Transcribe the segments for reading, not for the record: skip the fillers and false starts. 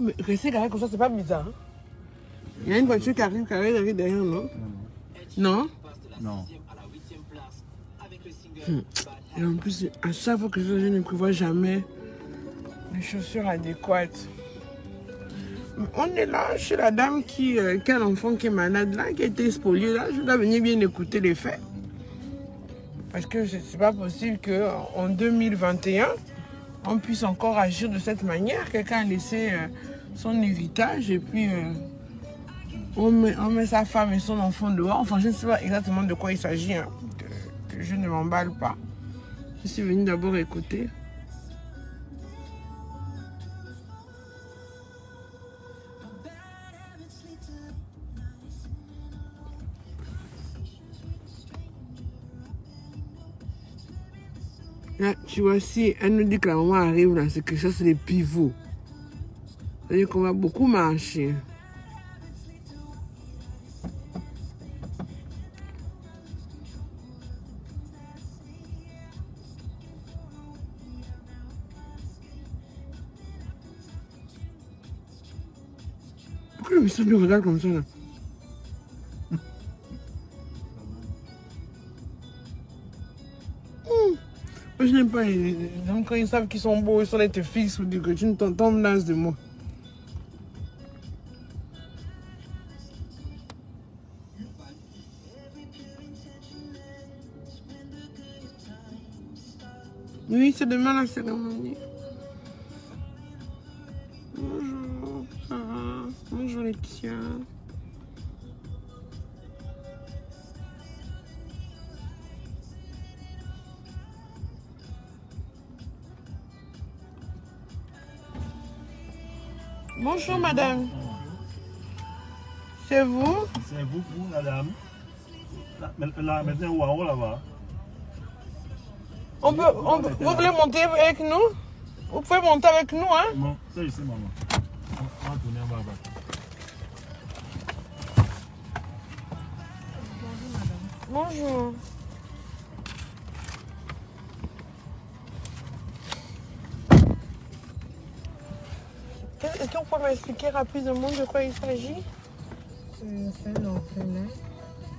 mais rester garé comme ça, c'est pas bizarre. Hein? Il y a une voiture qui arrive derrière, non? Non? Non. Et en plus, à chaque fois que je ne prévois jamais les chaussures adéquates. On est là chez la dame qui a un enfant qui est malade, là, qui a été spolié. Là, je dois venir bien écouter les faits. Parce que c'est pas possible qu'en 2021, on puisse encore agir de cette manière. Quelqu'un a laissé son héritage et puis on met sa femme et son enfant dehors. Enfin, je ne sais pas exactement de quoi il s'agit, hein, que je ne m'emballe pas. Je suis venue d'abord écouter. Là, tu vois, si elle nous dit que la maman arrive là, c'est que ça, c'est les pivots. C'est-à-dire qu'on va beaucoup marcher. Pourquoi le monsieur nous regarde comme ça là? Moi, je n'aime pas les gens quand ils savent qu'ils sont beaux, ils sont là, ils te fixent ou que tu ne t'entends dans de moi. Oui, c'est demain la cérémonie. Bonjour, Sarah. Bonjour, Laetitia. Bonjour, madame. C'est vous? C'est vous, madame. Là, maintenant, où en haut là-bas? Vous voulez monter avec nous? Vous pouvez monter avec nous, hein? Non, c'est ici, maman. On va tourner en bas. Bonjour. Est-ce que vous pouvez m'expliquer rapidement de quoi il s'agit? C'est un orphelin.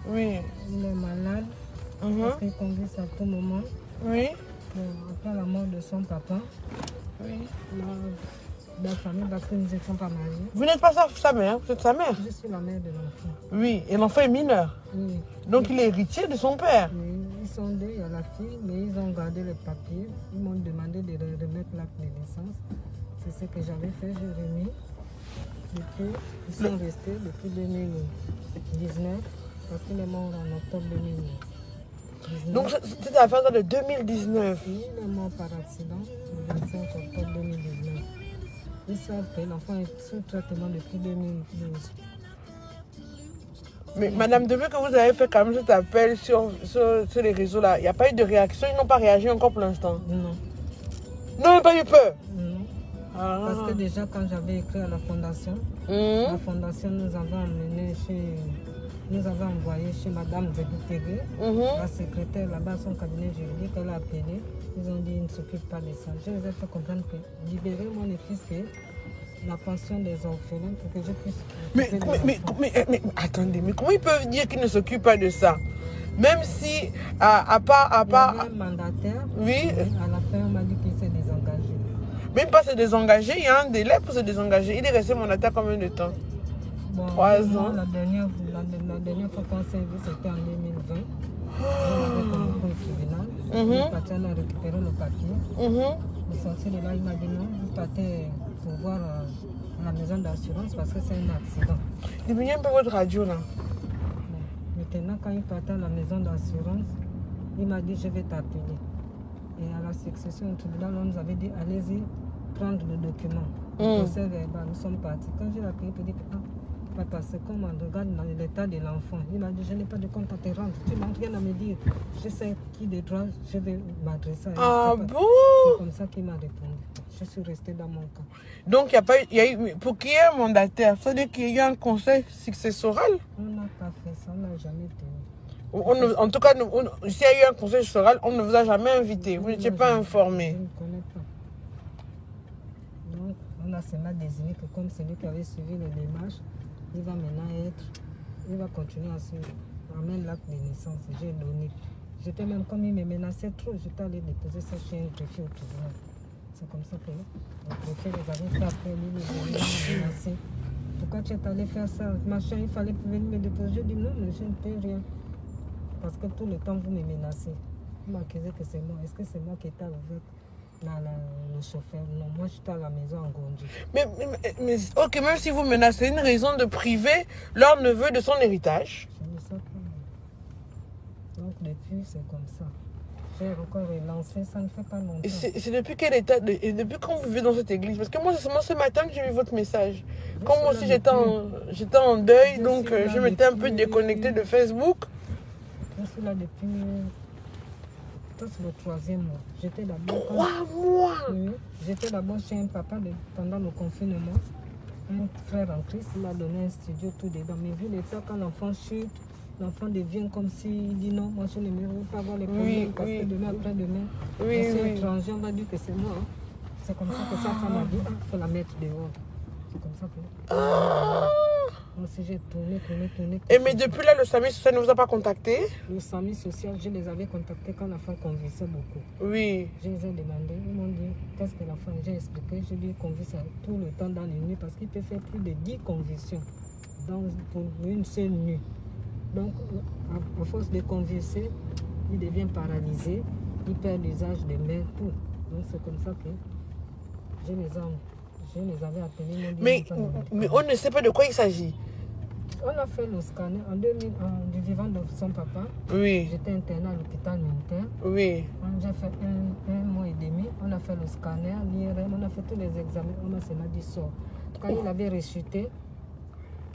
Oui. Il est malade. Parce qu'il conduit à tout moment. Oui. Après la mort de son papa. Oui. La famille, parce que nous ne sommes pas mariés. Vous n'êtes pas sa mère, vous êtes sa mère? Je suis la mère de l'enfant. Oui, et l'enfant est mineur. Oui. Donc il est héritier de son père. Oui, ils sont deux, il y a la fille, mais ils ont gardé les papiers. Ils m'ont demandé de remettre l'acte de naissance. C'est ce que j'avais fait, j'ai remis. Depuis, ils sont restés depuis 2019, parce qu'il est mort en octobre 2019. Donc c'était à faire de 2019. Oui, il est mort par accident, le 25 octobre 2019. Ils savent que l'enfant est sous traitement depuis 2012. Mais Madame, depuis que vous avez fait quand même cet appel sur les réseaux là, il n'y a pas eu de réaction, ils n'ont pas réagi encore pour l'instant? Non. Non, ils n'ont pas eu peur? Non. Ah. Parce que déjà quand j'avais écrit à la fondation, la fondation nous avait envoyé chez Madame Zébutégé, la secrétaire là-bas, son cabinet juridique, elle a appelé. Ils ont dit qu'ils ne s'occupent pas de ça. Je les ai fait comprendre que libérez-moi les fils que la pension des orphelins pour que je puisse... Mais attendez, mais comment ils peuvent dire qu'ils ne s'occupent pas de ça? Même si, à part... Il y avait un mandataire, oui. À la fin, on m'a dit qu'il s'est désengagé. Même pas se désengager, il y a un délai pour se désengager. Il est resté mandataire combien de temps? Bon, 3 ans. La dernière fois qu'on s'est vu, c'était en 2020. On avait convoqué au tribunal. Il est parti, on a récupéré le papier. Il est sorti de là, il m'a dit non, il partait pour voir la maison d'assurance parce que c'est un accident. Diminuez un peu votre radio là. Bon, maintenant, quand il partait à la maison d'assurance, il m'a dit je vais t'appeler. Et à la succession au tribunal, on nous avait dit allez-y prendre le document. Le procès verbal, nous sommes partis. Quand j'ai appelé pour dire papa, c'est comment on regarde l'état de l'enfant. Il m'a dit je n'ai pas de compte à te rendre. Tu n'as rien à me dire. Je sais qui de droit, je vais m'adresser à lui. Ah bon? C'est comme ça qu'il m'a répondu. Je suis restée dans mon camp. Donc il y a eu, pour qu'il y ait un mandataire, ça veut dire qu'il y a eu un conseil successoral? On n'a pas fait ça, on n'a jamais tenu. En tout cas, s'il y a eu un conseil successoral, on ne vous a jamais invité. Vous n'étiez pas informé. Je ne connais pas. Donc, on on a seulement désigné que comme celui qui avait suivi les démarches, il va maintenant il va continuer à suivre. Amène l'acte de naissance, j'ai donné. J'étais même, comme il me menaçait trop, j'étais allé déposer ça chez un greffier au tribunal. C'est comme ça que le greffier les avait fait après lui, il m'a menacé. Pourquoi tu es allé faire ça? Machin, il fallait venir me déposer. Je dis non, mais je ne peux rien. Parce que tout le temps, vous me menacez. Vous m'accusez que c'est moi. Est-ce que c'est moi qui étais avec le chauffeur? Non, moi j'étais à la maison en Gondi. Mais ok, même si vous menacez une raison de priver leur neveu de son héritage. Je ne sais pas. Donc depuis, c'est comme ça. J'ai encore relancé, ça ne fait pas longtemps. Et c'est depuis quel état et depuis quand vous vivez dans cette église? Parce que moi, c'est seulement ce matin que j'ai vu votre message. Comme moi aussi, j'étais en deuil, donc je m'étais un peu déconnectée de Facebook. Je suis là depuis... C'est le 3e mois. J'étais d'abord... 3 mois. Oui, j'étais d'abord chez un papa pendant le confinement. Un frère en Christ, il m'a donné un studio tout dedans. Mais vu l'état, quand l'enfant chute, l'enfant devient comme s'il dit non, moi je ne veux pas avoir les problèmes parce que demain, après-demain, je suis étranger, on va dire que c'est moi. Hein. C'est comme ça que sa femme a dit, il faut la mettre dehors. C'est comme ça que... Moi aussi j'ai tourné. Et mais depuis là, le SAMU social ne vous a pas contacté? Le SAMU social, je les avais contactés quand l'enfant convulsait beaucoup. Oui. Je les ai demandé, ils m'ont dit, qu'est-ce que l'enfant, j'ai expliqué, je lui convulse tout le temps dans les nuits parce qu'il peut faire plus de 10 convulsions pour une seule nuit. Donc, à force de convulser, il devient paralysé, il perd l'usage des mains, tout. Donc, c'est comme ça que je les avais appelés. Mais on ne sait pas de quoi il s'agit. On a fait le scanner en 2000, du vivant de son papa. Oui. J'étais internée à l'hôpital militaire. Oui. J'ai fait un mois et demi. On a fait le scanner, l'IRM, on a fait tous les examens. On a seulement dit sort. Quand il avait ressuscité.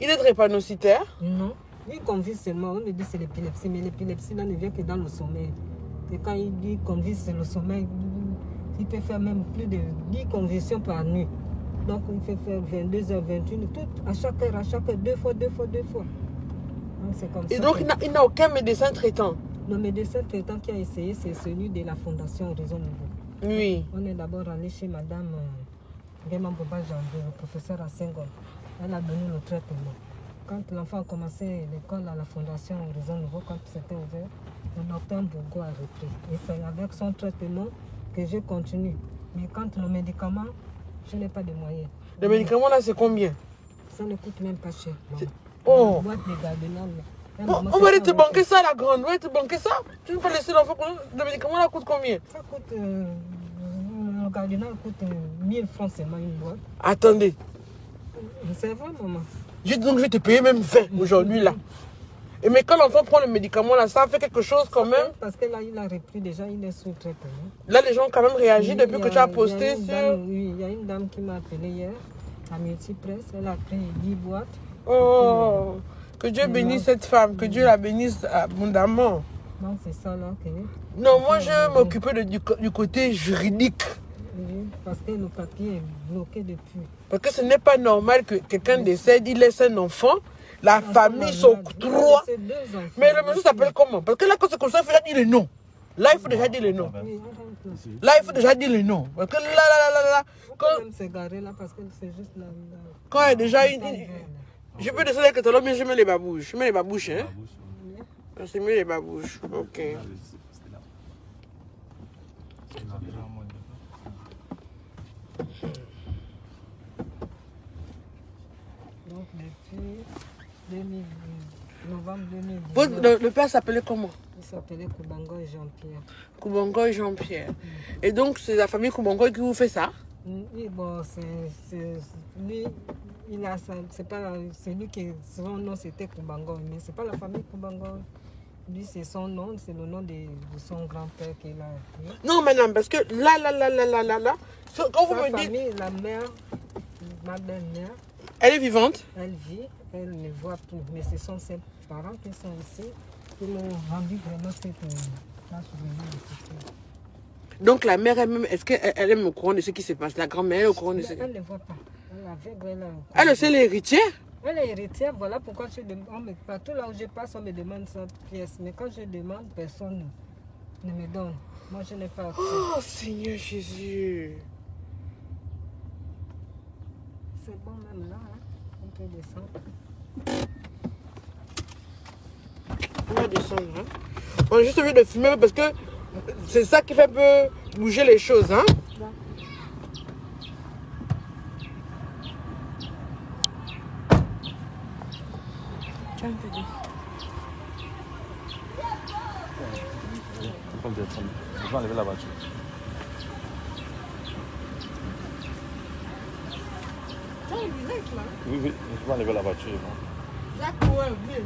Il est drépanocytaire? Non. Il convulse seulement. On me dit c'est l'épilepsie. Mais l'épilepsie là ne vient que dans le sommeil. Et quand il dit convulse, c'est le sommeil. Il peut faire même plus de 10 convulsions par nuit. Donc, il fait faire 22h, 21h, tout, à chaque heure, 2 fois. Donc, c'est comme et ça. Donc, il n'a aucun médecin traitant? Le médecin traitant qui a essayé, c'est celui de la Fondation Horizon Nouveau. Oui. On est d'abord allé chez Madame Gaiman Boba Jambé, le professeur à Senghor. Elle a donné le traitement. Quand l'enfant a commencé l'école à la Fondation Horizon Nouveau, quand c'était ouvert, le docteur Bourgo a repris. Et c'est avec son traitement que je continue. Mais quand le médicament, je n'ai pas de moyens. Le médicament là, c'est combien? Ça ne coûte même pas cher. Oh. Boîte de gardenal. On va te banquer ça, la grande. On va te banquer ça. Tu ne peux pas laisser l'enfant. Le médicament là coûte combien? Ça coûte. Le cardinal coûte 1000 francs seulement une boîte. Attendez. C'est vrai, maman. Donc je vais te payer même 20 aujourd'hui là. Et mais quand l'enfant prend le médicament là, ça fait quelque chose quand même. Parce que là, il a repris déjà, il est sous traitement. Là, les gens ont quand même réagi depuis que tu as posté sur... Oui, il y a une dame qui m'a appelé hier à Multipresse. Elle a pris 10 boîtes. Oh, que Dieu bénisse cette femme, que Dieu la bénisse abondamment. Donc c'est ça là que... Non, moi je m'occupais du côté juridique. Oui, parce que le papier est bloqué depuis. Parce que ce n'est pas normal que quelqu'un décède, il laisse un enfant. La famille s'octroie. Mais le monsieur s'appelle comment? Parce que là, quand c'est comme ça, il faut déjà dire le nom. Là, il faut déjà dire le nom. Là, il faut déjà dire le nom. Parce que là. Quand même s'égarer là, parce que c'est juste là. Quand il y a déjà une. Je peux descendre avec le talon, mais je mets les babouches. Je mets les babouches, hein? Je mets les babouches. Ok. Donc, depuis novembre 2019. Le père s'appelait comment? Il s'appelait Koubangoy Jean-Pierre. Koubangoy Jean-Pierre. Et donc, c'est la famille Koubangoy qui vous fait ça? Oui, bon, c'est lui, il a ça. C'est lui qui, son nom c'était Koubangoy, mais c'est pas la famille Koubangoy. Lui, c'est son nom, c'est le nom de son grand-père qu'il a appris. Non, madame, parce que là, quand vous me dites... famille, la mère, ma belle-mère, elle est vivante? Elle vit, elle ne voit plus, mais ce sont ses parents qui sont ici, qui m'ont rendu vraiment cette tâche de. Donc la mère elle-même, est-ce qu'elle est au courant de ce qui se passe? La grand-mère est au courant de ce qui se passe? Elle ne voit pas. Elle c'est l'héritière? Elle est héritière, voilà pourquoi je demande. Partout là où je passe, on me demande cette pièce. Mais quand je demande, personne ne me donne. Moi, je n'ai pas accès. Oh Seigneur Jésus. c'est bon même là. Hein. On peut descendre. On va descendre. Hein. On a juste envie de fumer parce que c'est ça qui fait un peu bouger les choses. Hein. Là. Tiens, t'as dit. Je vais enlever la voiture. Tiens, les lunettes là. Oui, je vais enlever la voiture. D'accord, ouais, viens.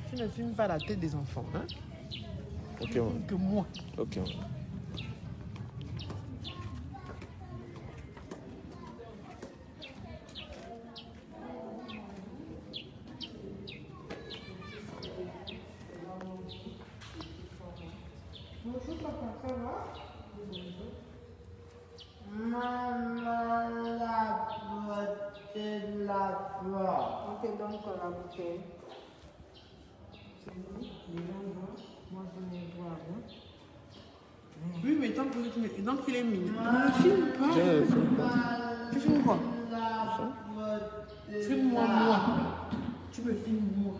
Tu ne filmes pas la tête des enfants, hein? Ok, Que moi. ok. Bonjour papa, ça va? On te donne encore la bouteille. Moi je vais boire. Hein. Oui, mais tant qu'il est mignon. Ne filme pas. Tu filmes quoi? Filme-moi, moi. Tu me filmes, moi.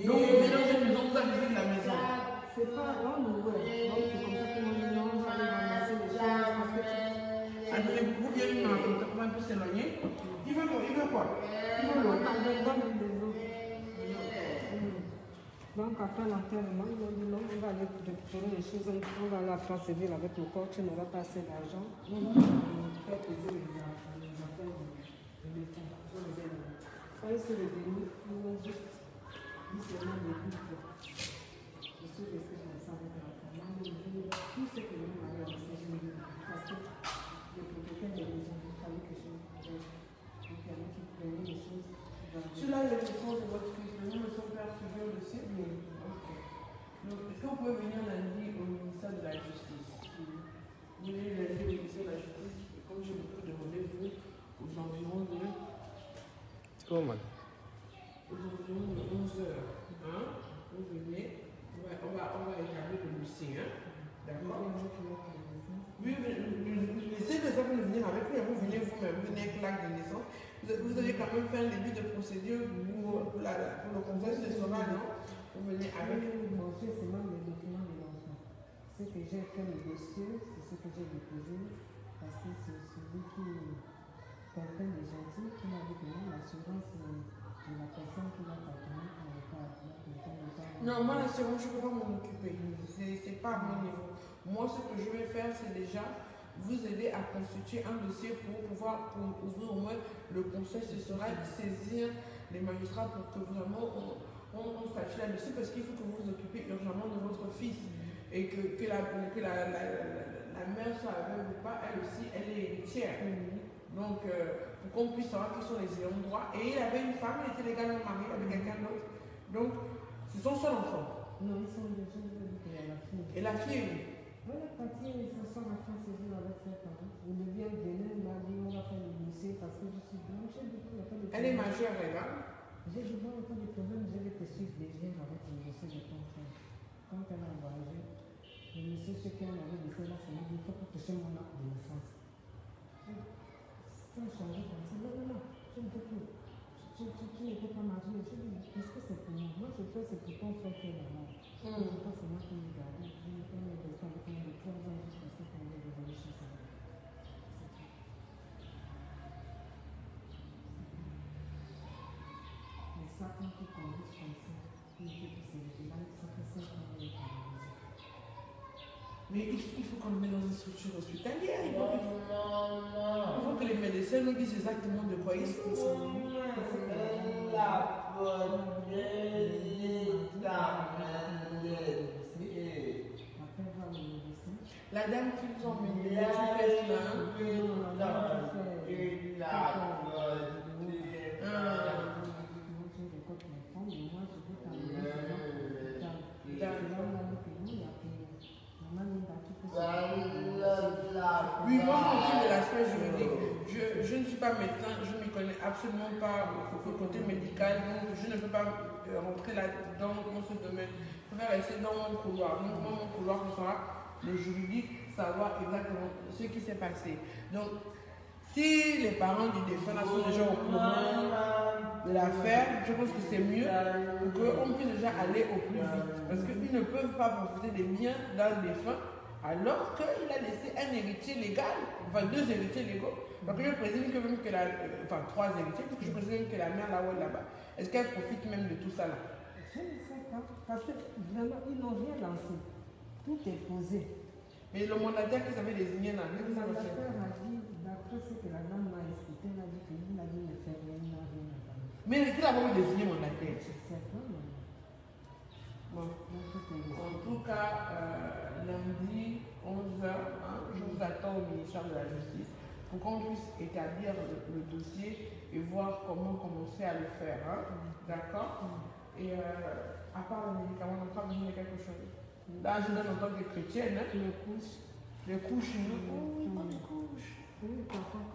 Donc, on est dans une maison, vous avez vu la maison. C'est pas là, mais ouais. Donc c'est comme ça que moi, on va aller ramasser les choses parce que Attendez, vous bien on va un peu s'éloigner. Il veut quoi? Il veut l'eau. Donc après l'enterrement, ils ont dit non, on va aller récupérer les choses, on va aller à Franceville avec le corps, tu n'auras pas assez d'argent. On fait payer les affaires de l'État. Quand ils se réveillent, ils ont juste dit seulement des boucles. Je suis restée comme ça avec la famille. Tout ce que nous avons laissé, je me dis, parce que les propriétaires de maison, il fallait que je permette qu'ils prennent les choses. Celui-là, il est le sens de votre fils. Le nom de son père figure dessus. Ok. Donc, est-ce qu'on peut venir lundi au ministère de la Justice? Vous venez lundi au ministère de la Justice. Et comme j'ai beaucoup de rendez-vous aux environs de... C'est comment, madame? Aux environs de 11h. Hein? Vous venez. On va établir le dossier. Hein? D'accord? Oui, essayez de faire venir avec lui. Vous venez vous-même. Vous venez avec l'acte de naissance. Vous allez quand même faire un début de procédure pour le conseil national, non? Vous venez avec. Manger seulement les documents de l'enfant. Ce que j'ai fait le dossier, c'est ce que j'ai déposé, parce que c'est celui qui est quelqu'un de gentil qui m'a dit que non, l'assurance de la personne qui va t'attendre n'avait pas appelé. Non, moi l'assurance, je ne peux pas m'en occuper. C'est pas à mon niveau. Moi, ce que je vais faire, c'est déjà vous aider à constituer un dossier pour pouvoir ouvrir au moins le conseil. Ce sera de saisir les magistrats pour que vraiment on statue là-dessus, parce qu'il faut que vous vous occupiez urgemment de votre fils et que la mère soit aveugle ou pas, elle aussi, elle est héritière. Donc, pour qu'on puisse savoir qui sont les ayants droit. Et il avait une femme, il était légalement marié avec quelqu'un d'autre. Donc, c'est son seul enfant. Non, ils sont déjà la fille. Et la fille, oui. Oui, la partie, ils se sont à Franceville avec ses parents. Il me vient venir, il m'a dit on va faire le dossier parce que je suis blanche. Elle est majeure, elle va. J'ai dit bon, autant de problèmes, je vais te suivre déjà avec le dossier de ton frère. Quand elle a voyagé, le monsieur chez qui on avait laissé là, c'est dit il faut toucher mon acte de naissance. Ça a changé comme ça. Non, je ne peux plus. Tu ne peux pas marcher. Je dis est-ce que c'est pour moi? Moi, je fais c'est pour ton frère qui est là-bas. C'est moi qui me garde. Je me fais mes besoins avec moi de 3 ans jusqu'à ce qu'on est revenu chez ça. Mais ça, quand tu conduis comme ça, tu ne peux plus se révéler. Ça fait 5 ans qu'on est à la maison. Mais il faut qu'on le mette dans une structure hospitalière. Il faut que les médecins nous disent exactement de quoi ils sont. La dame qui vous emmène, tu fais oui, moi je m'occupe de l'aspect juridique. Je ne suis pas médecin, je ne m'y connais absolument pas au côté médical, donc je ne peux pas rentrer là-dedans dans ce domaine. Je préfère rester dans mon couloir. Donc, dans mon couloir, ce sera le juridique, savoir exactement ce qui s'est passé. Donc, si les parents du défunt sont déjà au courant de l'affaire, je pense que c'est mieux qu'on puisse déjà aller au plus vite. Parce qu'ils ne peuvent pas profiter des biens d'un défunt alors qu'il a laissé un héritier légal, enfin 2 héritiers légaux. Donc je présume que même que enfin 3 héritiers, parce que je présume que la mère là-haut là-bas, est-ce qu'elle profite même de tout ça là? Je ne sais pas, parce que vraiment ils n'ont rien lancé. Tout est posé. Mais le mandataire qui s'avait désigné là, qu'est-ce que ça veut dire? Le mandataire a dit, d'après ce que la dame m'a expliqué, elle a dit qu'il a dit ne faire rien, il n'a rien à faire. Mais qui l'a vraiment désigné mandataire? Je sais pas, mais... Bon. En tout cas, lundi 11h, je vous attends au ministère de la Justice pour qu'on puisse établir le dossier et voir comment commencer à le faire. D'accord? Et à part le médicament, on n'a pas besoin de quelque chose. Là, je donne en tant que chrétienne. Les couches. Les couches, oh, il porte des couches.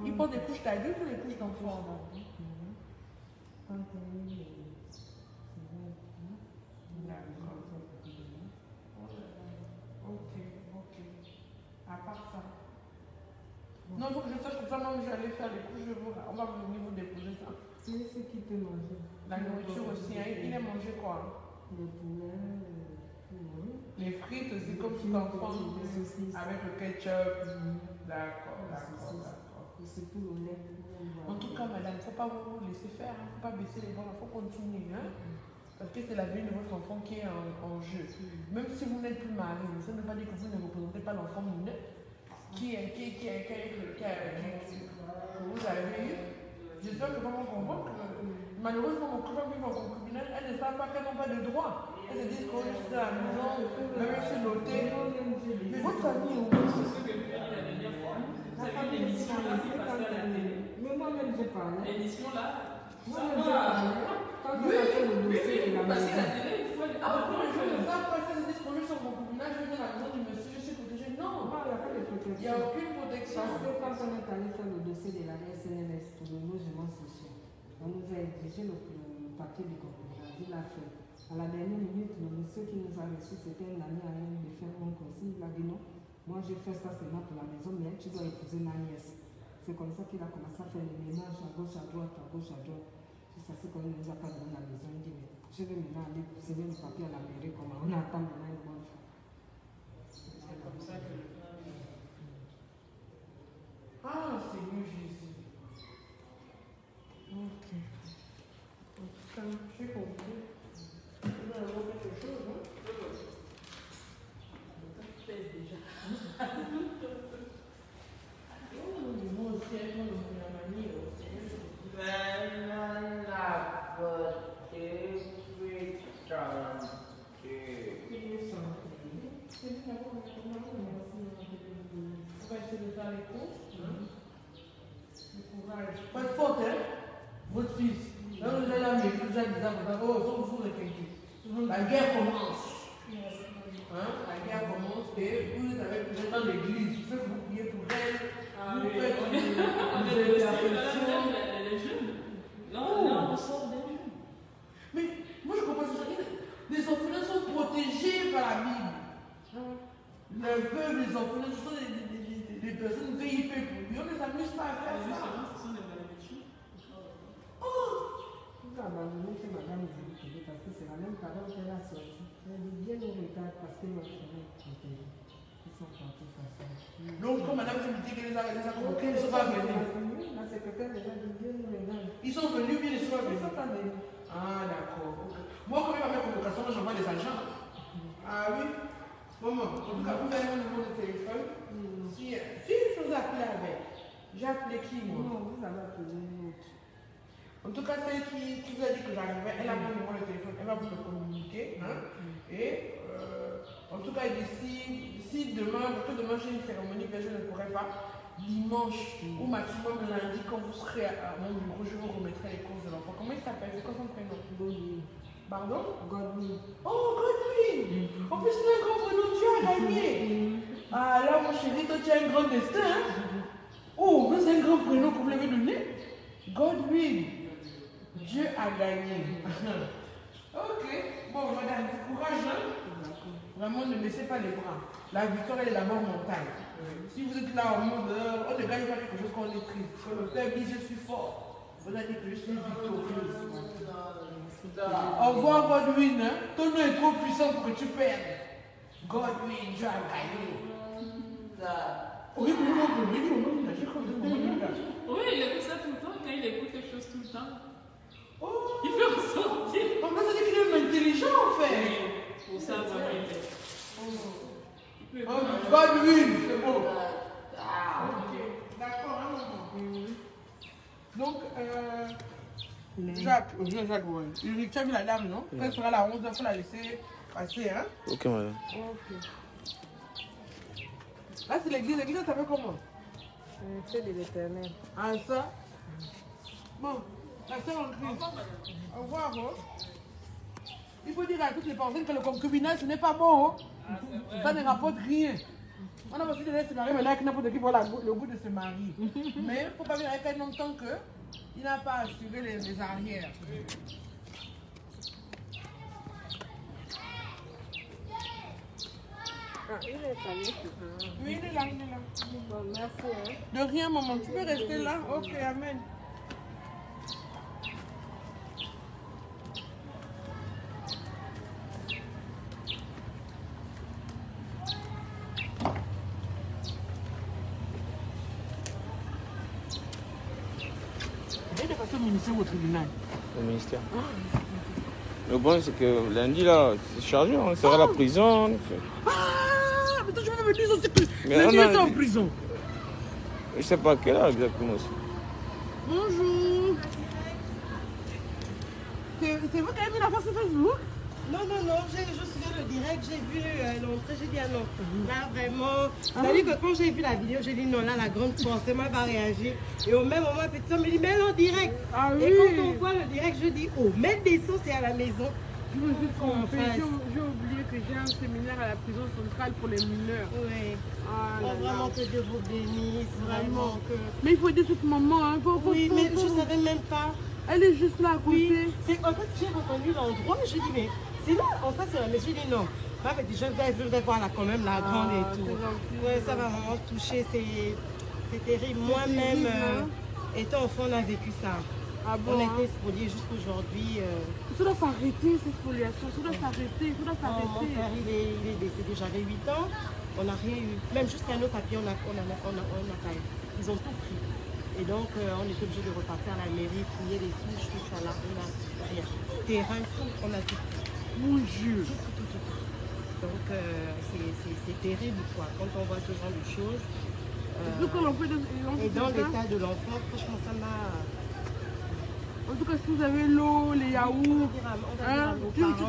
Il porte des couches d'adultes ou des couches d'enfants? D'accord. Ok. À part ça. Non, il faut que je sache que ça, moi, j'allais faire les couches de vous. On va venir vous déposer ça. C'est ce qui peut manger. La nourriture aussi, il a mangé quoi? Le poulet, les frites aussi, comme tout enfant, avec le ketchup. D'accord. C'est tout le lait. En tout cas, madame, il ne faut pas vous laisser faire, il ne faut pas baisser les bras, il faut continuer. Parce que c'est la vie de votre enfant qui est en jeu. Même si vous n'êtes plus marié, ça ne veut pas dire que vous ne représentez pas l'enfant mineur que vous avez eu. J'espère que vous comprendre que malheureusement, mon copain vit en concubinage, elles ne savent pas qu'elles n'ont pas de droit. Elles se disent qu'on est juste à la maison, même si l'hôtel. Mais votre famille, où? La famille, l'émission là, c'est parce que mais moi-même, j'ai parlé. L'émission là, moi-même, j'ai parlé. Quand on a fait le dossier de la maison. Je ne sais pas si c'est disponible sur mon concubinage, je viens à la maison du monsieur, je suis protégée. Non, il n'y a pas de protection. Il n'y a aucune protection. Parce que quand on est allé faire le dossier de la SNLS pour le logement social, on nous a exigé le papier du concubinage. Il l'a fait. À la dernière minute, le monsieur qui nous a reçus, c'était un ami à un de faire un conseil. Il a dit non, moi j'ai fait ça seulement pour la maison, mais tu dois épouser ma nièce. C'est comme ça qu'il a commencé à faire le ménage à gauche, à droite, à gauche, à droite. C'est ça, c'est qu'on ne nous a pas donné la maison. Il dit, mais je vais maintenant aller signer le papier à la mairie, comment on attend maintenant une bonne fois. C'est comme ça que le plan. Ah, Seigneur Jésus. Ok. En tout cas, j'ai compris. Vous allez avoir quelque chose, hein? Ça pèse déjà. Moi aussi, avec mon amie, on va essayer de faire les courses. Pas de faute, hein? Votre fils. Là, vous allez à la mairie, vous allez dire, vous êtes quelqu'un. La guerre commence. La guerre commence et vous êtes dans l'église. Vous faites vous prier pour elle. Vous faites des affections. Les jeunes. Là, on sort des jeunes. Mais moi, je comprends ça. Les orphelins sont protégés par la Bible. Les veuves, les orphelins, ce sont des personnes VIP pour lui. On ne s'amuse pas à faire ça. Ce sont des malédictions. Vous abandonnez chez madame Zélie parce que c'est la même parole qu'elle a sortie. Elle dit bien au regard parce que notre frère est protégé. Ils sont partis s'asseoir. Donc, comme madame Zélie les a convoqués, ils ne sont pas venus. La secrétaire déjà dit bien au regard. Ils sont venus, mais ils ne sont pas Ils ne venus. sont pas venus. Ah, d'accord. Moi, quand même, à mes convocations, j'envoie des agents. Ah oui. Maman, en tout cas, vous avez mon numéro de téléphone. Si je vous appelle avec, j'ai appelé qui, moi? Non, vous avez appelé une autre. En tout cas, celle qui vous a dit que j'arrivais, elle a mon numéro de téléphone, elle va vous le communiquer. Hein? Et en tout cas, d'ici demain, parce que demain j'ai une cérémonie que je ne pourrai pas, dimanche ou maximum lundi, quand vous serez à mon bureau, je vous remettrai les courses de l'enfant. Comment il s'appelle? C'est quoi son prénom? Godwin. Pardon? Godwin. Oh, Godwin! En plus, c'est un grand prénom, tu as gagné. Ah là, mon chéri, toi, tu as un grand destin. Hein? Oh, mais c'est un grand prénom que vous l'avez donné? Godwin. Dieu a gagné. Ok. Bon, madame, courage. Hein? Vraiment, ne baissez pas les bras. La victoire, elle est d'abord montagne. Si vous êtes là en mode, on ne gagne pas quelque chose quand on est triste. Quand le père dit, je suis fort. Vous allez dire que je suis victorieuse. Au revoir, Godwin. Hein? Ton nom est trop puissant pour que tu perdes. Godwin, tu as gagné. Oui, il écoute ça tout le temps. Quand il écoute quelque chose tout le temps, oh. il fait ressentir. En fait, ça dit qu'il est intelligent, en fait. Pour ça, vraiment, il est. Oh, Godwin, c'est bon. Ok, d'accord, hein, maman. Donc, Jacques, ouais. Tu as vu la dame, non? Quand elle sera à la 11h, il faut la laisser passer, hein? Ok, madame. Ok. Là, c'est l'église. L'église, ça s'appelle comment? C'est de l'Éternel. Ah, ça? Bon, la sœur en Christ. Au revoir, hein? Il faut dire à toutes les personnes que le concubinage, ce n'est pas bon. Hein? Ça ne rapporte rien. On a aussi de se marier maintenant avec n'importe qui pour le goût de se marier. Mais il ne faut pas venir avec un homme tant qu'il n'a pas assuré les arrières. Ah, il est allé. Oui, il est là, il est là. Bon, merci. Hein. De rien, maman. Tu peux rester là? Ok, amen. Vous êtes passé au ministère ou au tribunal? Au ministère. Le bon, c'est que lundi, là, c'est chargé. On sera à la prison. Ah, mais toi, je vais me dire aussi que Mais lundi, on a- ils sont en prison. Je sais pas à quelle heure exactement. Bonjour. C'est vous qui avez mis la face sur Facebook? Non, je suis dans le direct, j'ai vu l'entrée, j'ai dit ah non, là vraiment, c'est-à-dire que quand j'ai vu la vidéo, j'ai dit non, là la grande forcément elle va réagir. Et au même moment, petit me dit mais elle est en direct. Ah oui. Et quand on voit le direct, je dis oh, mettre des sauces c'est à la maison. Je me suis trompée. Enfin, J'ai oublié que j'ai un séminaire à la prison centrale pour les mineurs. Oui. Ah, là, là. Vraiment que Dieu vous bénisse, vraiment que... Mais il faut aider cette maman. Hein. Oui, mais je ne savais même pas. Elle est juste là à côté. Oui, c'est en fait j'ai reconnu l'endroit, je dis mais c'est là, en fait c'est la maison, j'ai dit non. Je vais voir là quand même la grande et tout. Ouais, ça va vraiment toucher, c'est terrible. Moi-même, étant enfant, on a vécu ça. Ah bon, on a été spoliés jusqu'aujourd'hui. Ça doit s'arrêter ces spoliations, ça doit s'arrêter, ça doit Mon s'arrêter. père il est décédé, j'avais 8 ans, on n'a rien eu. Même jusqu'à nos papiers, on n'a pas eu. Ils ont tout pris. Et donc, on était obligé de repartir à la mairie, fouiller les souches, tout ça là, on n'a rien. Terrain, tout, on a tout pris. Mon Dieu. Tout. Donc, c'est terrible quoi, quand on voit ce genre de choses. Et dans l'état de l'enfant, franchement, ça m'a... En tout cas, si vous avez l'eau, les yaourts,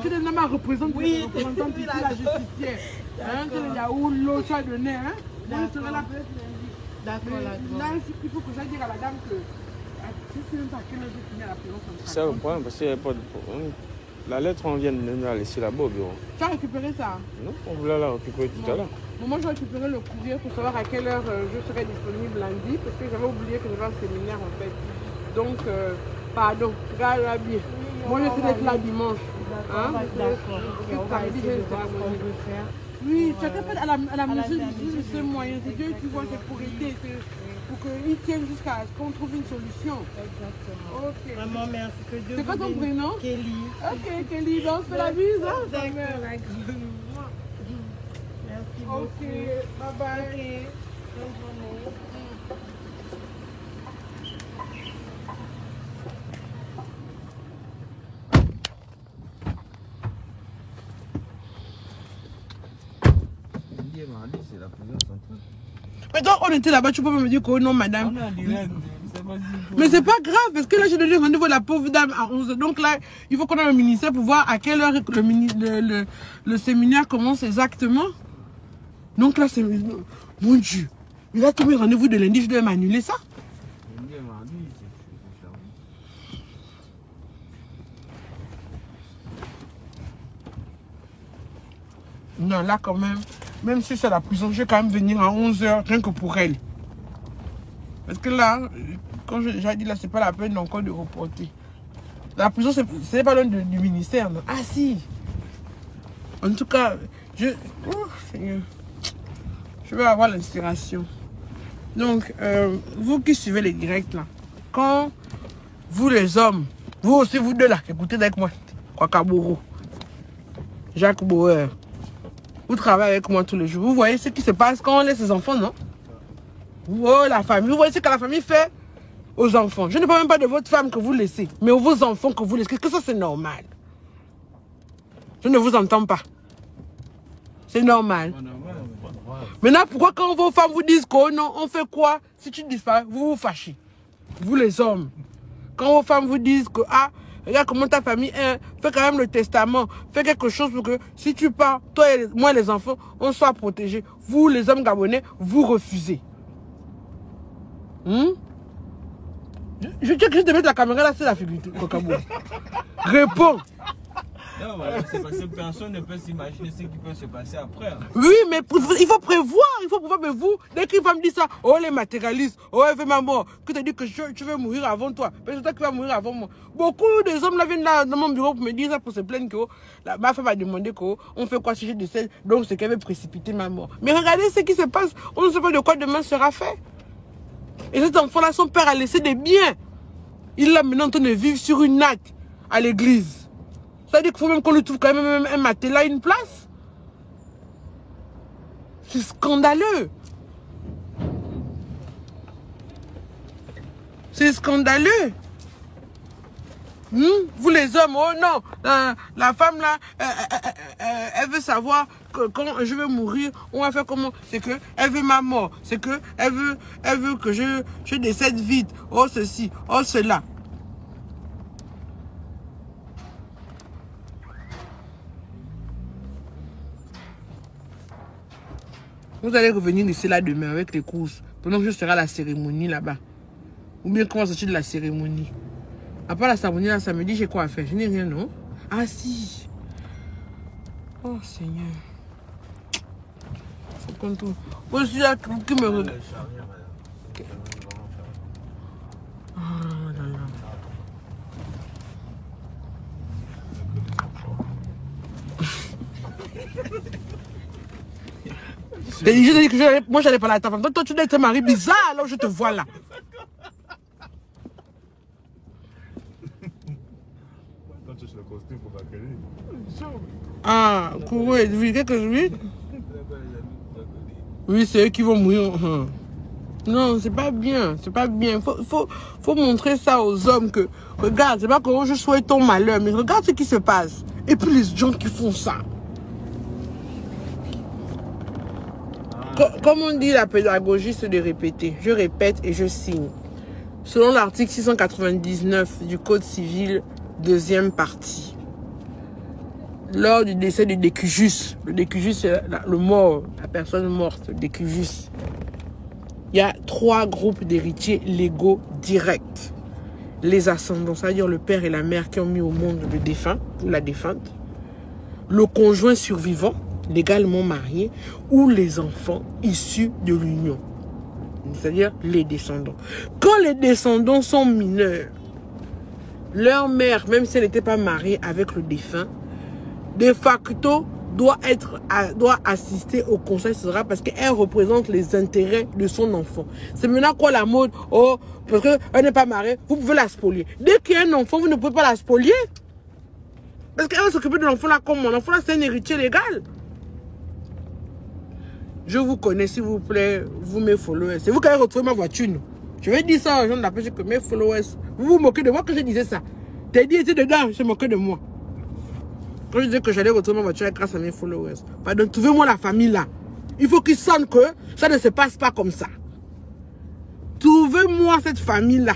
tu es ma représentante, oui, représentante ici, la justicière. Hein, que les yaourts, l'eau, tu as donné. Hein. Moi, je serai là peut-être lundi. D'accord, là, il faut que j'aille dire à la dame que je ne sais même pas à quelle heure j'ai fini à la prison centrale. C'est ça le problème, parce qu'il n'y avait pas de problème. La lettre, on vient de me la laisser là-bas au bureau. Tu as récupéré ça? Non, on voulait la récupérer tout à l'heure. Moi, j'ai récupéré le courrier pour savoir à quelle heure je serai disponible lundi, parce que j'avais oublié que j'avais un séminaire en fait. Donc, pardon, regarde là bien. Moi, je serai là dimanche. D'accord, on va essayer de voir ce qu'on peut faire. Oui, chacun fait à la mesure de ses moyens. C'est Dieu qui voit, c'est pour aider, pour qu'ils tiennent jusqu'à ce qu'on trouve une solution. Exactement. Ok. Vraiment, merci. Que Dieu C'est quoi ton prénom? Kelly. Ok, Kelly, donc fais la bise. Hein, D'accord, merci beaucoup. Ok, bye bye. Bonne journée. Mardi, c'est la prison centrale. Mais donc, on était là-bas, tu peux me dire que non, madame. On est en direct, c'est Mais c'est pas grave, parce que là, j'ai donné rendez-vous à la pauvre dame à 11h. Donc là, il faut qu'on ait un ministère pour voir à quelle heure le séminaire commence exactement. Donc là, c'est... Mon Dieu. Il a tous mes rendez-vous de lundi, je dois m'annuler ça. Lundi et mardi, c'est non, là quand même si c'est la prison, je vais quand même venir à 11h, rien que pour elle. Parce que là, quand j'ai déjà dit, là, c'est pas la peine encore de reporter. La prison, c'est pas loin du ministère, non? Ah si. En tout cas, Seigneur, je vais avoir l'inspiration. Donc, vous qui suivez les directs là, quand vous les hommes, vous aussi vous deux là, écoutez avec moi, Kwakaboro, Jacques Bauer, vous travaillez avec moi tous les jours, vous voyez ce qui se passe quand on laisse les enfants, non? Oh, la famille, vous voyez ce que la famille fait aux enfants. Je ne parle même pas de votre femme que vous laissez, mais vos enfants que vous laissez. Est-ce que ça c'est normal? Je ne vous entends pas. C'est normal. Maintenant, pourquoi quand vos femmes vous disent que non, on fait quoi? Si tu disparais, vous vous fâchez. Vous les hommes. Quand vos femmes vous disent que, ah, regarde comment ta famille est, fais quand même le testament, fais quelque chose pour que si tu pars, toi et moi les enfants, on soit protégés. Vous les hommes gabonais, vous refusez. Je tiens juste de mettre la caméra là, c'est la figure. Réponds. Non, voilà, c'est parce que personne ne peut s'imaginer ce qui peut se passer après. Hein. Oui, mais il faut prévoir. Il faut prévoir. Mais vous, dès qu'une femme dit ça, oh les matérialistes, oh elle veut ma mort, que tu dis que tu veux mourir avant toi. Mais c'est toi qui vas mourir avant moi. Beaucoup des hommes là viennent là dans mon bureau pour me dire ça, pour se plaindre que ma femme a demandé qu'on fait quoi si je décède. Donc c'est qu'elle veut précipiter ma mort. Mais regardez ce qui se passe. On ne sait pas de quoi demain sera fait. Et cet enfant-là, son père a laissé des biens. Il l'a maintenant en train de vivre sur une natte à l'église. Ça veut dire qu'il faut même qu'on lui trouve quand même un matelas, une place. C'est scandaleux. C'est scandaleux. Vous les hommes, oh non, la femme là, elle veut savoir que quand je vais mourir, on va faire comment? C'est que elle veut ma mort, c'est que elle veut que je décède vite. Oh ceci, oh cela. Vous allez revenir ici là demain avec les courses, pendant que je serai à la cérémonie là-bas. Ou bien comment sortir de la cérémonie. Après la cérémonie, là, samedi, j'ai quoi à faire? Je n'ai rien, non? Ah, si. Oh, Seigneur. Faut qu'on trouve. Aussi, là, qui me regarde. Oh là là. Je t'ai dit que moi, j'allais parler à ta femme. Toi, tu dois être un mari bizarre, alors je te vois là. Ah, oui, quelque chose. Oui, c'est eux qui vont mourir. Non, c'est pas bien, c'est pas bien. Faut montrer ça aux hommes que, regarde, c'est pas que je souhaite ton malheur, mais regarde ce qui se passe. Et puis les gens qui font ça. Comme on dit, la pédagogie, c'est de répéter. Je répète et je signe. Selon l'article 699 du Code civil, deuxième partie. Lors du décès du décujus, le décujus c'est le mort, la personne morte, le décujus. Il y a 3 groupes d'héritiers légaux directs. Les ascendants, c'est-à-dire le père et la mère qui ont mis au monde le défunt ou la défunte. Le conjoint survivant, légalement marié, ou les enfants issus de l'union. C'est-à-dire les descendants. Quand les descendants sont mineurs, leur mère, même si elle n'était pas mariée avec le défunt, de facto, doit assister au conseil social parce qu'elle représente les intérêts de son enfant. C'est maintenant quoi la mode? Oh, parce qu'elle n'est pas mariée, vous pouvez la spolier. Dès qu'il y a un enfant, vous ne pouvez pas la spolier. Parce qu'elle va s'occuper de l'enfant là comme mon enfant là, c'est un héritier légal. Je vous connais, s'il vous plaît, vous mes followers. C'est vous qui avez retrouvé ma voiture. Non? Je vais dire ça aux gens de la pêche que mes followers, vous vous moquez de moi quand je disais ça. T'as dit, était dedans, je me moquais de moi. Quand je disais que j'allais retrouver ma voiture grâce à mes followers. Pardon, trouvez-moi la famille là. Il faut qu'ils sentent que ça ne se passe pas comme ça. trouvez-moi cette famille-là.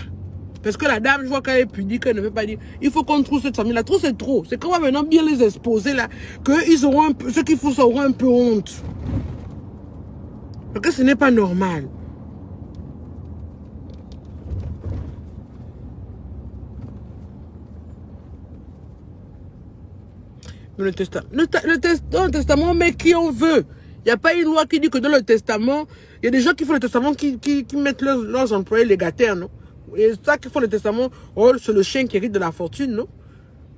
Parce que la dame, je vois qu'elle est pudique, qu'elle ne veut pas dire. Il faut qu'on trouve cette famille-là. Trop, c'est trop. C'est qu'on va maintenant bien les exposer là. Qu'ils auront un peu, ceux qu'il faut, auront un peu honte. Parce que ce n'est pas normal. Le testament, on met qui on veut. Il n'y a pas une loi qui dit que dans le testament, il y a des gens qui font le testament qui mettent leurs employés légataires, non? Et ça qui font le testament, oh, c'est le chien qui hérite de la fortune, non?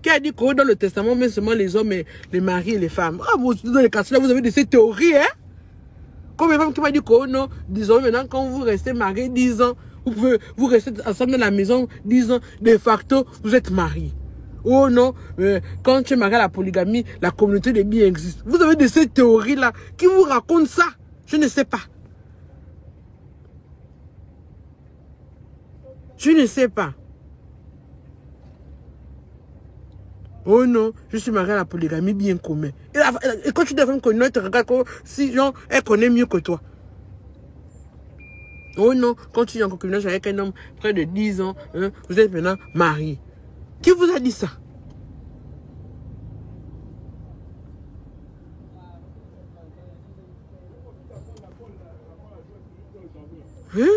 Qui a dit que dans le testament, mais seulement les hommes, et les maris et les femmes. Ah, vous, dans les cas-là, vous avez ces théories, hein? Comme une femme qui m'a dit que, oh, non, disons, maintenant, quand vous restez mariés 10 ans, vous restez ensemble dans la maison 10 ans, de facto, vous êtes mariés. Oh non, quand tu es marié à la polygamie, la communauté des biens existe. Vous avez de ces théories-là qui vous racontent ça. Je ne sais pas. Je ne sais pas. Oh non, je suis marié à la polygamie bien commun. Et quand tu dis à la femme connue, elle te regarde comme si genre, elle connaît mieux que toi. Oh non, quand tu es en concubinage avec un homme près de 10 ans, hein, vous êtes maintenant marié. Qui vous a dit ça? Hein?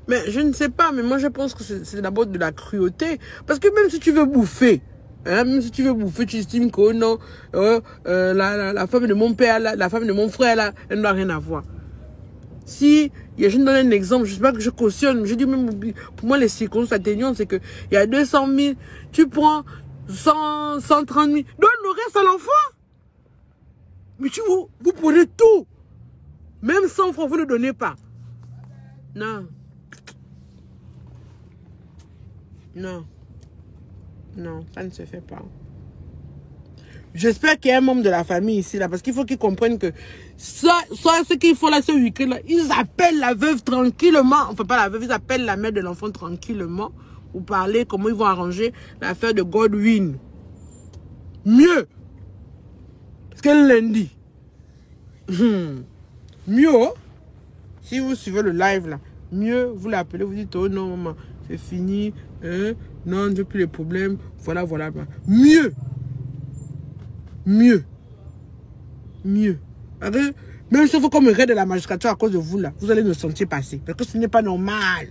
Mais je ne sais pas, mais moi je pense que c'est d'abord de la cruauté. Parce que même si tu veux bouffer, hein, même si tu veux bouffer, tu estimes que oh non, la femme de mon père, la femme de mon frère, là, elle n'a rien à voir. Si, je donne un exemple, je ne sais pas que je cautionne, mais je dis même, pour moi les circonstances atténuantes, c'est que il y a 200 000, tu prends 100, 130 000, donne le reste à l'enfant. Mais vous prenez tout. Même 100 francs, vous ne donnez pas. Non. Non. Non, ça ne se fait pas. J'espère qu'il y a un membre de la famille ici, là, parce qu'il faut qu'ils comprennent que soit ce qu'il faut là, ce week-end là, ils appellent la veuve tranquillement, enfin pas la veuve, ils appellent la mère de l'enfant tranquillement pour parler comment ils vont arranger l'affaire de Godwin. Mieux. Parce que lundi. Mieux, si vous suivez le live là, mieux vous l'appelez, vous dites oh non maman, c'est fini, hein? Non, j'ai plus les problèmes, voilà. Mieux. Même si vous comme raid de la magistrature à cause de vous là, vous allez nous sentir passer. Parce que ce n'est pas normal.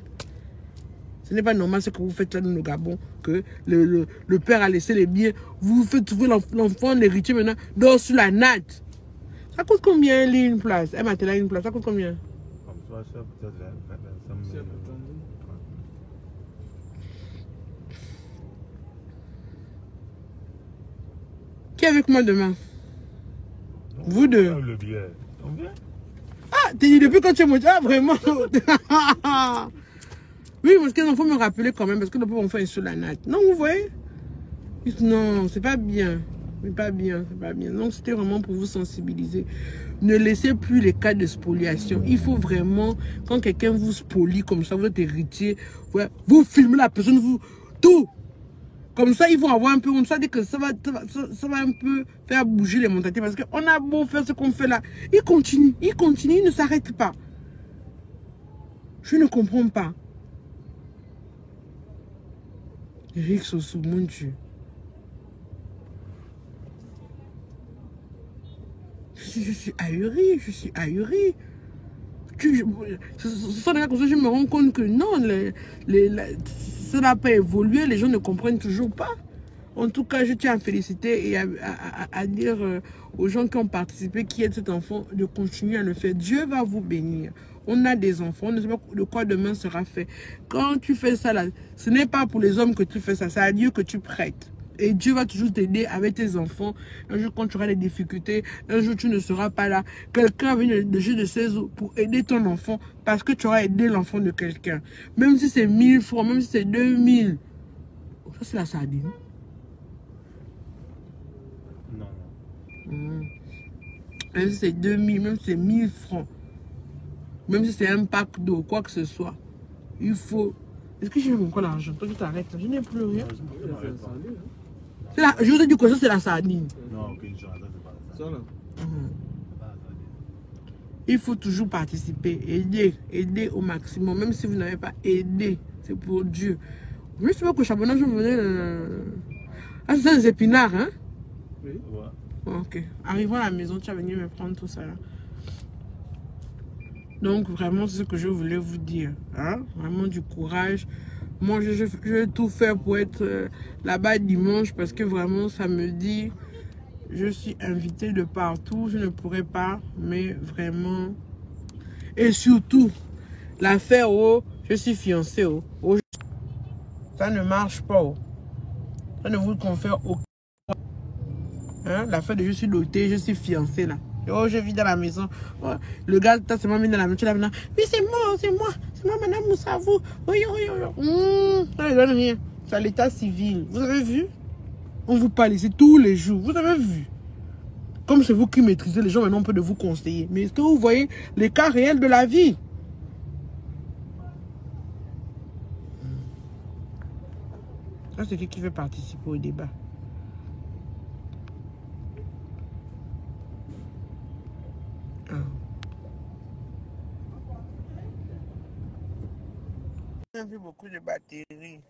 Ce n'est pas normal ce que vous faites là dans le Gabon, que le père a laissé les biens. Vous faites trouver l'enfant, l'héritier maintenant, dort sur la natte. Ça coûte combien une place? Elle m'a télé une place, ça coûte combien? Comme ça peut-être 25 000. Qui est avec moi demain? Vous deux. Le billet. Ah, t'es dit depuis quand tu es monté? Ah, vraiment? Oui, parce que l'enfant me rappelait quand même, parce que le pauvre enfant est sur la natte. Non, vous voyez? Non, c'est pas bien. C'est pas bien. Donc, c'était vraiment pour vous sensibiliser. Ne laissez plus les cas de spoliation. Il faut vraiment, quand quelqu'un vous spolie comme ça, vous êtes héritier, vous filmez la personne, vous... Tout. Comme ça, ils vont avoir un peu... On ça dit que ça va un peu faire bouger les mentalités. Parce qu'on a beau faire ce qu'on fait là. Ils continuent, ils ne s'arrêtent pas. Je ne comprends pas. Eric Sossou, mon Dieu. Je suis ahuri. Ce sont des cas comme ça, je me rends compte que non, ça n'a pas évolué, les gens ne comprennent toujours pas. En tout cas, je tiens à féliciter et à dire aux gens qui ont participé, qui aident cet enfant, de continuer à le faire. Dieu va vous bénir. On a des enfants, on ne sait pas de quoi demain sera fait. Quand tu fais ça, là, ce n'est pas pour les hommes que tu fais ça, c'est à Dieu que tu prêtes. Et Dieu va toujours t'aider avec tes enfants. Un jour, quand tu auras des difficultés, un jour, tu ne seras pas là. Quelqu'un va venir de jeu de 16 ans pour aider ton enfant parce que tu auras aidé l'enfant de quelqu'un. Même si c'est 1000 francs, même si c'est 2000. Ça, c'est la sardine. Non. Même si c'est 2000, même si c'est 1000 francs. Même si c'est un pack d'eau, quoi que ce soit. Il faut... Est-ce que j'ai encore l'argent? Toi, tu t'arrêtes. Je n'ai plus rien. Je vous ai dit que ça, c'est la sardine. Non, ok, c'est pas ça. Ça, là. Il faut toujours participer, aider au maximum. Même si vous n'avez pas aidé, c'est pour Dieu. Je sais pas que charbonnage, je venais... Ah, c'est des épinards, hein? Oui, ouais. Ok. Arrivant à la maison, tu vas venir me prendre tout ça là. Donc, vraiment, c'est ce que je voulais vous dire. Hein? Vraiment du courage. Moi, je vais tout faire pour être là-bas dimanche parce que vraiment, ça me dit... Je suis invitée de partout. Je ne pourrais pas, mais vraiment... Et surtout, l'affaire où je suis fiancée, ça ne marche pas. Ça ne vous confère aucun. Hein? L'affaire de je suis dotée, je suis fiancée là. Oh, je vis dans la maison. Oh, le gars, t'as seulement mis dans la maison. Tu l'as maintenant. Oui, c'est moi, madame Moussavou. Oui. Ça ne donne rien. C'est à l'état civil. Vous avez vu? On vous parle ici tous les jours. Vous avez vu? Comme c'est vous qui maîtrisez, les gens maintenant peuvent de vous conseiller. Mais est-ce que vous voyez les cas réels de la vie? Ça, c'est qui veut participer au débat. J'ai vu beaucoup de batteries.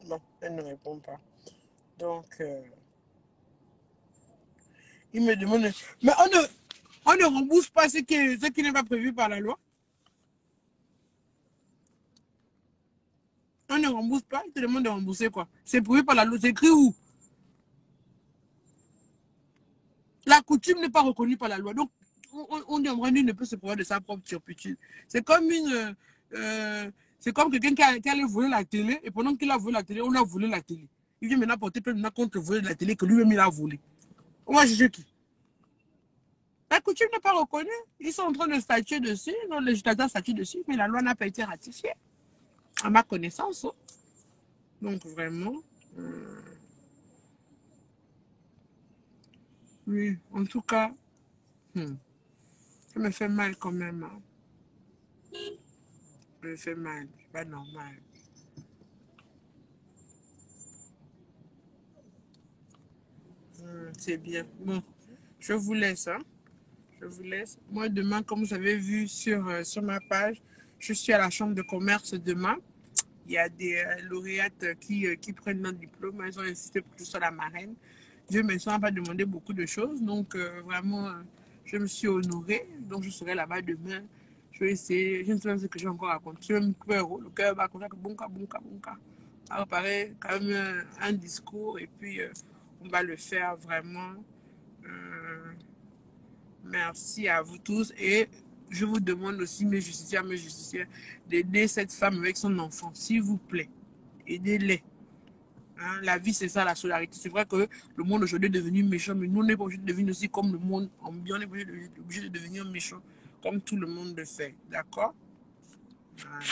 Non, elle ne répond pas. Donc, il me demande... Mais on ne rembourse pas ce qui n'est pas prévu par la loi. On ne rembourse pas, il te demande de rembourser quoi? C'est prévu par la loi, c'est écrit où? La coutume n'est pas reconnue par la loi. Donc, on ne peut se prévoir de sa propre turpitude. C'est comme c'est comme quelqu'un qui allait voler la télé, et pendant qu'il a volé la télé, on a volé la télé. Il vient maintenant porter plainte contre le volet de la télé que lui-même il a volé. On va juger qui? La coutume n'est pas reconnue. Ils sont en train de statuer dessus, le législateur statue dessus, mais la loi n'a pas été ratifiée. À ma connaissance. Donc vraiment, oui, en tout cas, ça me fait mal quand même. Hein. Ça me fait mal, c'est pas normal. C'est bien. Bon, je vous laisse. Hein. Je vous laisse. Moi, demain, comme vous avez vu sur ma page, je suis à la chambre de commerce demain. Il y a des lauréates qui prennent notre diplôme. Elles ont insisté pour que je sois la marraine. Dieu merci, on n'a pas demandé beaucoup de choses. Donc, vraiment, je me suis honorée. Donc, je serai là-bas demain. Je vais essayer. Je ne sais pas ce que j'ai encore raconté. Je vais me couper le cœur va raconter que bonka. On va préparer quand même un discours. Et puis, on va le faire vraiment. Merci à vous tous. Et je vous demande aussi, mes justicières, d'aider cette femme avec son enfant. S'il vous plaît, aidez-les. Hein, la vie, c'est ça, la solidarité. C'est vrai que le monde aujourd'hui est devenu méchant, mais nous, on n'est pas obligé de devenir aussi comme le monde ambiant. On est obligé de devenir méchant, comme tout le monde le fait. D'accord? Voilà.